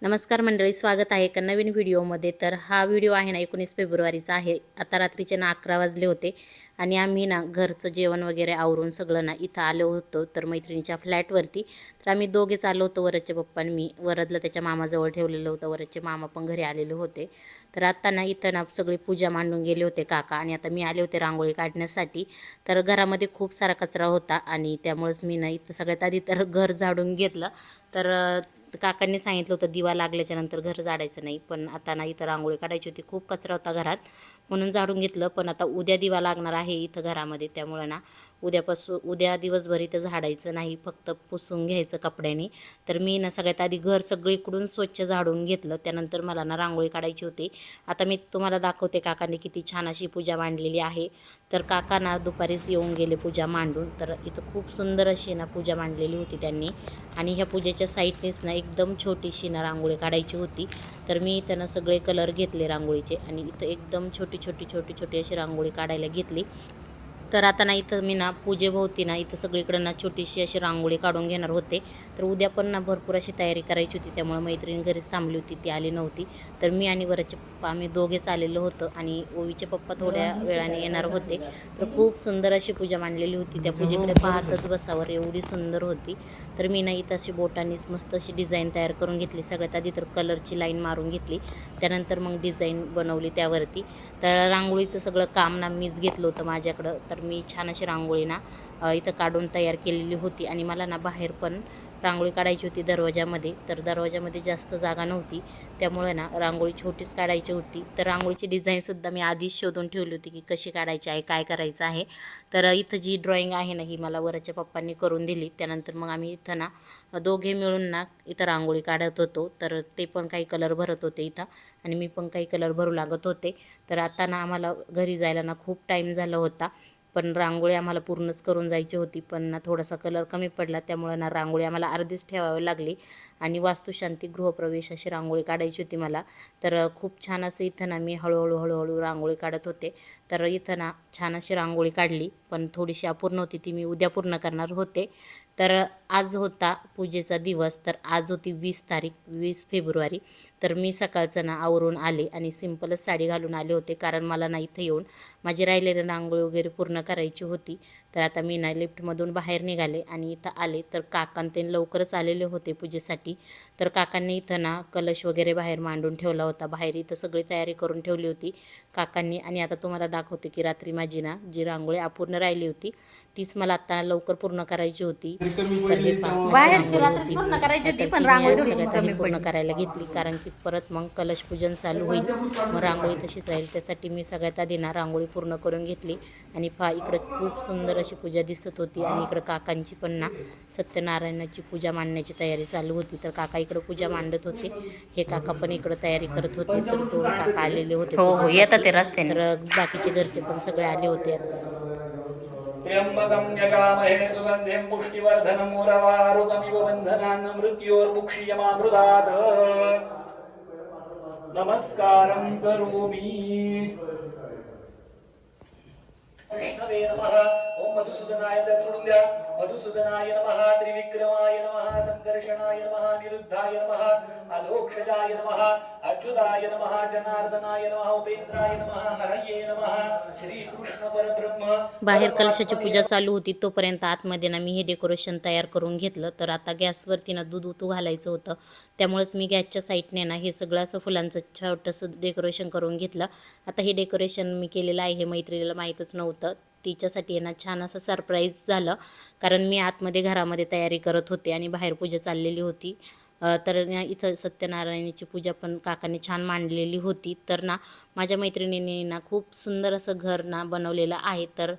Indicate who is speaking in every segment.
Speaker 1: नमस्कार मंडळी, स्वागत आहे एका नवीन व्हिडिओमध्ये. तर हा व्हिडिओ आहे ना 19 फेब्रुवारीचा आहे. आता रात्रीचे ना 11 वाजले होते आणि आम्ही ना घरचं जेवण वगैरे आवरून सगळं ना इथं आलो होतो तर मैत्रिणीच्या फ्लॅटवरती. तर आम्ही दोघेच आलो होतो, वरदचे पप्पा आणि मी. वरदला त्याच्या मामाजवळ ठेवलेलं होतं, वरदचे मामा पण घरी आलेले होते. तर आत्ता ना इथं ना सगळी पूजा मांडून गेले होते काका आणि आता मी आले होते रांगोळी काढण्यासाठी. तर घरामध्ये खूप सारा कचरा होता आणि त्यामुळेच मी ना इथं सगळ्यात आधी तर घर झाडून घेतलं. तर काकांनी सांगितलं होतं दिवा लागल्याच्या नंतर घर झाडायचं नाही, पण आता ना इथं रांगोळी काढायची होती, खूप कचरा होता घरात म्हणून झाडून घेतलं. पण आता उद्या दिवा लागणार आहे इथं घरामध्ये, त्यामुळं ना उद्या दिवसभर इथं झाडायचं नाही, फक्त पुसून घ्यायचं कपड्याने. तर मी ना सगळ्यात आधी घर सगळीकडून स्वच्छ झाडून घेतलं, त्यानंतर मला ना रांगोळी काढायची होती. आता मी तुम्हाला दाखवते काकांनी किती छान अशी पूजा मांडलेली आहे. तर काका ना दुपारीच येऊन गेले पूजा मांडून. तर इथं खूप सुंदर अशी ना पूजा मांडलेली होती त्यांनी आणि ह्या पूजेच्या साईडनेच ना एकदम छोटीशी ना रांगोळी काढायची होती. तर मी इथं ना सगळे कलर घेतले रांगोळीचे आणि इथं एकदम छोटी अशी रांगोळी काढायला घेतली. तर आता ना इथं मी ना पूजेभोवती ना इथं सगळीकडं ना छोटीशी अशी रांगोळी काढून घेणार होते. तर उद्या पण ना भरपूर अशी तयारी करायची होती, त्यामुळे मैत्रीण घरीच थांबली होती, ती आली नव्हती. तर मी आणि वरचे पप्पा आम्ही दोघेच आलेलो होतो आणि ओवीचे पप्पा थोड्या वेळाने येणार होते. तर खूप सुंदर अशी पूजा मांडलेली होती, त्या पूजेकडे पाहतच बसावर एवढी सुंदर होती. तर मी ना इथं अशी बोटांनीच मस्त अशी डिझाईन तयार करून घेतली. सगळ्यात आधी तर कलरची लाईन मारून घेतली, त्यानंतर मग डिझाईन बनवली त्यावरती. तर रांगोळीचं सगळं काम ना मीच घेतलं होतं माझ्याकडं. तर मी छान अशी रांगोळी ना इथं काढून तयार केलेली होती आणि मला ना बाहेर पण रांगोळी काढायची होती दरवाजामध्ये. तर दरवाजामध्ये जास्त जागा नव्हती, त्यामुळे ना रांगोळी छोटीच काढायची होती. तर रांगोळीची डिझाईनसुद्धा मी आधीच शोधून ठेवली होती की कशी काढायची आहे, काय करायचं आहे. तर इथं जी ड्रॉईंग आहे ना ही मला वरच्या पप्पांनी करून दिली. त्यानंतर मग आम्ही इथं ना दोघे मिळून ना इथं रांगोळी काढत होतो. तर ते पण काही कलर भरत होते इथं आणि मी पण काही कलर भरू लागत होते. तर आता ना आम्हाला घरी जायला ना खूप टाईम झाला होता, पण रांगोळी आम्हाला पूर्णच करून जायची होती. पण ना थोडासा कलर कमी पडला, त्यामुळे ना रांगोळी आम्हाला अर्धीच ठेवावी लागली आणि वास्तुशांती गृहप्रवेश अशी रांगोळी काढायची होती मला. तर खूप छान असं इथं ना मी हळूहळू रांगोळी काढत होते. तर इथं ना छान अशी रांगोळी काढली, पण थोडीशी अपूर्ण होती, ती मी उद्या पूर्ण करणार होते. तर आज होता पूजेचा दिवस, तर आज होती 20 फेब्रुवारी. तर मी सकाळचं ना आवरून आले आणि सिंपलच साडी घालून आले होते, कारण मला ना इथं येऊन माझी राहिलेली रांगोळी वगैरे पूर्ण करायची होती. तर आता मी ना लिफ्टमधून बाहेर निघाले आणि इथं आले तर काकां ते लवकरच आलेले होते पूजेसाठी. तर काकांनी इथं ना कलश वगैरे बाहेर मांडून ठेवला होता, बाहेर इथं सगळी तयारी करून ठेवली होती काकांनी. आणि आता तुम्हाला दाखवते की रात्री माझी ना जी रांगोळी अपूर्ण राहिली होती तीच मला आता लवकर पूर्ण करायची होती. तर हे अशी रांगोळी होती. तर ती मी आज सगळ्यात आधी पूर्ण करायला घेतली, कारण की परत मग कलशपूजन चालू होईल, मग रांगोळी तशीच राहील. त्यासाठी मी सगळ्यात आधी ना रांगोळी पूर्ण करून घेतली आणि इकडं खूप सुंदर अशी पूजा दिसत होती आणि इकडं काकांची पण ना सत्यनारायणाची पूजा मांडण्याची तयारी चालू होती. तर काका इकडं पूजा मांडत होते, हे काका पण इकडं तयारी करत होते. तर दोन काका आलेले होते
Speaker 2: हो येतात
Speaker 1: पूजेसाठी.
Speaker 2: ते रस्त्याने.
Speaker 1: तर बाकीचे घरचे पण सगळे आले होते.
Speaker 3: त्र्यंबकं यजामहे सुगन्धिं पुष्टिवर्धनं उर्वारुकमिव बन्धनान् मृत्योर्मुक्षीयमामृतात् नमस्कारं करोमि विष्णवे नमः। ओम मधुसूदनाय सोडून द्या। मधुसूदनाय नमः, त्रिविक्रमाय नमः, संकर्षणाय नमः, निरुद्धाय नमः, अधोक्षजाय नमः, अच्युताय नमः, जनार्दनाय नमः, उपेंद्राय नमः, हरये नमः, श्री कृष्ण परब्रह्म
Speaker 1: बाहेर कलशाची
Speaker 3: परमात्मने
Speaker 1: पूजा चालू होती, तोपर्यंत आतमध्ये ना मी हे डेकोरेशन तयार करून घेतलं. तर आता गॅसवरती ना दूध उतू घालायचं होतं, त्यामुळेच मी गॅसच्या साईडने ना हे सगळं असं फुलांचं छोटंसं डेकोरेशन करून घेतलं. आता हे डेकोरेशन मी केलेलं आहे, हे मैत्रिणीला माहीतच नव्हतं. तिच्यासाठी ना छान असं सरप्राईज झालं, कारण मी आतमध्ये घरामध्ये तयारी करत होते आणि बाहेर पूजा चाललेली होती. तर ना इथं सत्यनारायणाची पूजा पण काकाने छान मांडलेली होती. तर ना माझ्या मैत्रिणीने ना खूप सुंदर असं घर ना बनवलेलं आहे. तर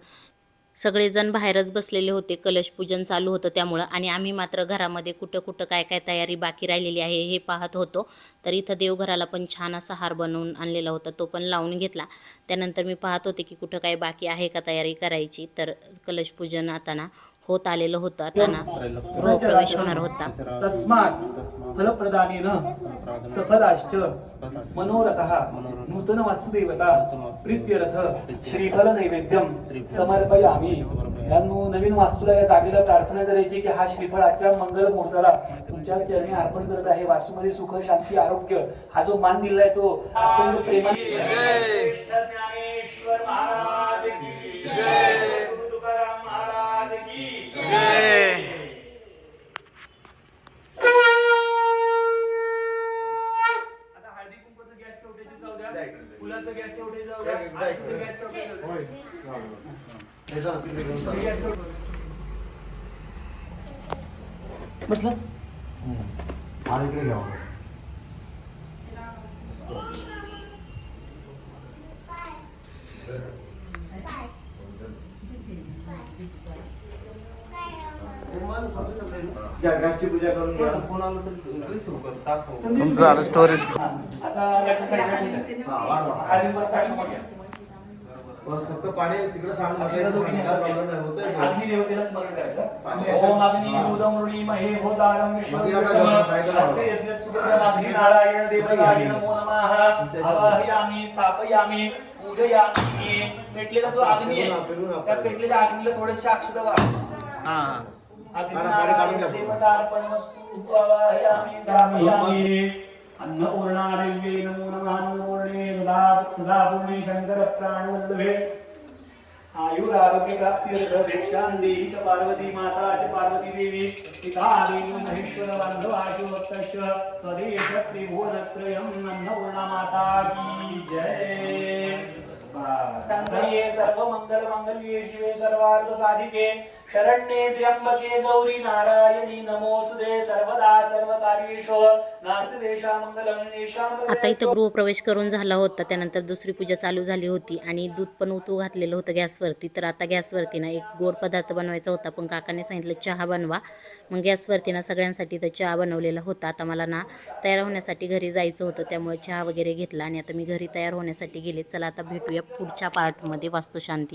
Speaker 1: सगळेजण बाहेरच बसलेले होते, कलशपूजन चालू होतं त्यामुळं, आणि आम्ही मात्र घरामध्ये कुठं कुठं काय काय तयारी बाकी राहिलेली आहे हे पाहत होतो. तर इथं देवघराला पण छान असा हार बनवून आणलेला होता, तो पण लावून घेतला. त्यानंतर मी पाहत होते की कुठं काय बाकी आहे का तयारी करायची. तर कलशपूजन आता ना होत आलेलं होतं, आता ना गृहप्रवेश होणार होता.
Speaker 3: तस्मात् फलप्रदानेन सफलाश्च मनोरथः नूतन वासुदेवता प्रीत्यर्थ श्रीफल नैवेद्यम समर्पयामी। यांनो नवीन वास्तूला या जागेला प्रार्थना करायची की हा श्रीफळ आजच्या मंगल मुहूर्ताला तुमच्याच चरणी अर्पण करत आहे. वासूमध्ये सुख शांती आरोग्य हा जो मान दिलाय तो अत्यंत प्रेमाने. ज्ञानेश्वर महाराज की जय, गुरु तुकाराम महाराज की जय. आता हळदी कुंकूचं गॅस ठेवण्याची जाऊ द्या, फुलाचं गॅस ठेवण्याची जाऊ द्या, आरतीचं गॅस ठेवण्याची जाऊ द्या. बसला
Speaker 2: आणि इकडे घ्या. गॅसची पूजा करून घ्या.
Speaker 4: तुमचं आलं स्टोरेज.
Speaker 3: आता लेफ्ट साईडला हळदी बस समोर घ्या.
Speaker 2: फक्त पाणी तिकडे
Speaker 3: अग्नी देवतेला स्मरण करायचं. ओम अग्नी महे होतारम अस्य यज्ञ सुगंधम अग्नी नारायण देवताय नमो नमः. आवाहयामि स्थापयामि पूजयामि. पेटलेला जो अग्नी आहे त्या पेटलेल्या अग्नीला थोडेसे अक्षता वाढवा. अग्नी नारायण देवतार्पणमस्तु. आवाहयामि स्थापयामि. अन्नपूर्णादेव्यै नमो नमः. अन्नपूर्णे सदा पूर्णे शंकर प्राणवल्लभे. आयुरारोग्य प्राप्त्यर्थं देहि च पार्वती माता च पार्वती देवी. पिता देव महेश्वर बांधवाशु भक्तश्च स्वदेश त्रिभुवनत्रयम्. अन्नपूर्णा माता की जय. संघये सर्व मंगल मंगल्ये शिवे सर्वार्थ साधिके शरण्ये त्र्यंबके गौरी नारायणी नमोस्तुते. सर्वदा सर्व कार्येषु नास्तिदेशा मंगलम येषां.
Speaker 1: आता इथं गृहप्रवेश करून झाला होता. त्यानंतर दुसरी पूजा चालू झाली होती आणि दूध पण उतू घातलेलं होतं गॅसवरती. तर आता गॅसवरती ना एक गोड पदार्थ बनवायचा होता, पण काकाने सांगितलं चहा बनवा. मग गॅसवरती ना सगळ्यांसाठी तर चहा बनवलेला होता. आता मला ना तयार होण्यासाठी घरी जायचं होतं, त्यामुळे चहा वगैरे घेतला आणि आता मी घरी तयार होण्यासाठी गेले. चला आता भेटूया पुढच्या पार्टमध्ये वास्तुशांती.